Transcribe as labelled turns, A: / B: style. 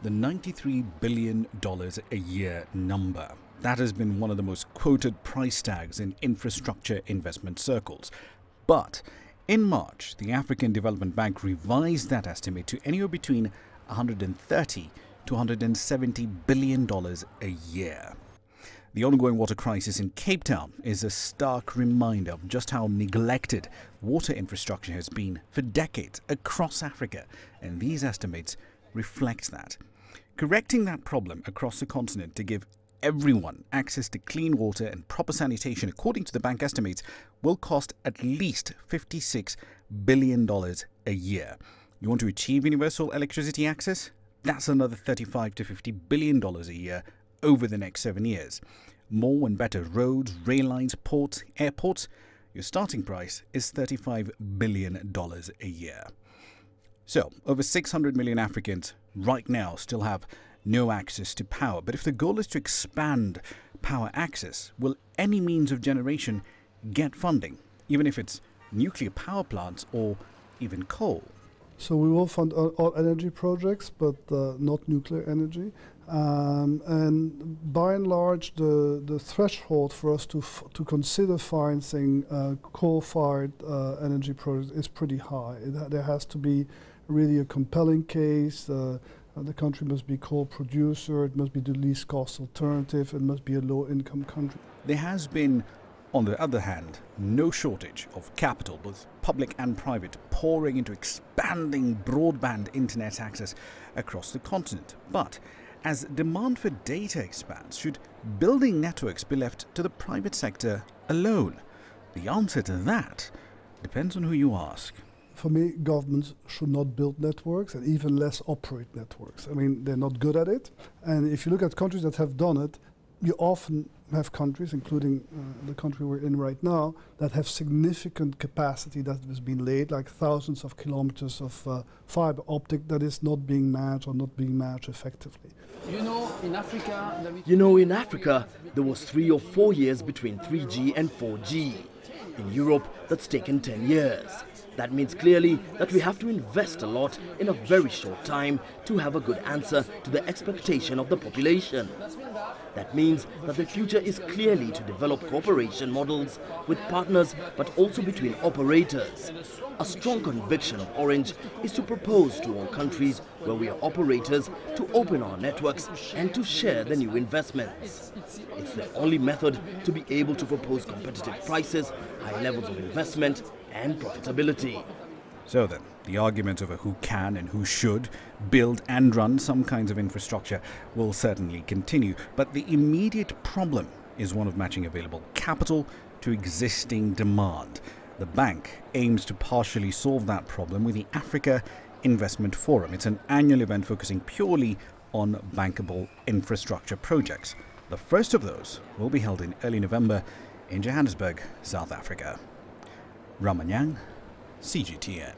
A: the $93 billion a year number. That has been one of the most quoted price tags in infrastructure investment circles. But in March, the African Development Bank revised that estimate to anywhere between $130 to $170 billion a year. The ongoing water crisis in Cape Town is a stark reminder of just how neglected water infrastructure has been for decades across Africa, and these estimates reflect that. Correcting that problem across the continent to give everyone access to clean water and proper sanitation, according to the bank estimates, will cost at least $56 billion a year. You want to achieve universal electricity access? That's another $35 to $50 billion a year over the next 7 years. More and better roads, rail lines, ports, airports. Your starting price is $35 billion a year. So, over 600 million Africans right now still have no access to power. But if the goal is to expand power access, will any means of generation get funding, even if it's nuclear power plants or even coal?
B: So we will fund all energy projects, but not nuclear energy. And by and large, the threshold for us to consider financing coal-fired energy projects is pretty high. There has to be really a compelling case. The country must be coal producer, it must be the least cost alternative, it must be a low-income country.
A: There has been, on the other hand, no shortage of capital, both public and private, pouring into expanding broadband internet access across the continent. But as demand for data expands, should building networks be left to the private sector alone? The answer to that depends on who you ask.
B: For me, governments should not build networks and even less operate networks. I mean, they're not good at it. And if you look at countries that have done it, you often have countries, including the country we're in right now, that have significant capacity that has been laid, like thousands of kilometers of fiber optic that is not being managed or not being managed effectively.
C: In Africa, there was 3 or 4 years between 3G and 4G. In Europe, that's taken 10 years. That means clearly that we have to invest a lot in a very short time to have a good answer to the expectation of the population. That means that the future is clearly to develop cooperation models with partners, but also between operators. A strong conviction of Orange is to propose to all countries where we are operators to open our networks and to share the new investments. It's the only method to be able to propose competitive prices, high levels of investment and profitability.
A: So then, the argument over who can and who should build and run some kinds of infrastructure will certainly continue, but the immediate problem is one of matching available capital to existing demand. The bank aims to partially solve that problem with the Africa Investment Forum. It's an annual event focusing purely on bankable infrastructure projects. The first of those will be held in early November in Johannesburg, South Africa. Ramah, Nyang, CGTN.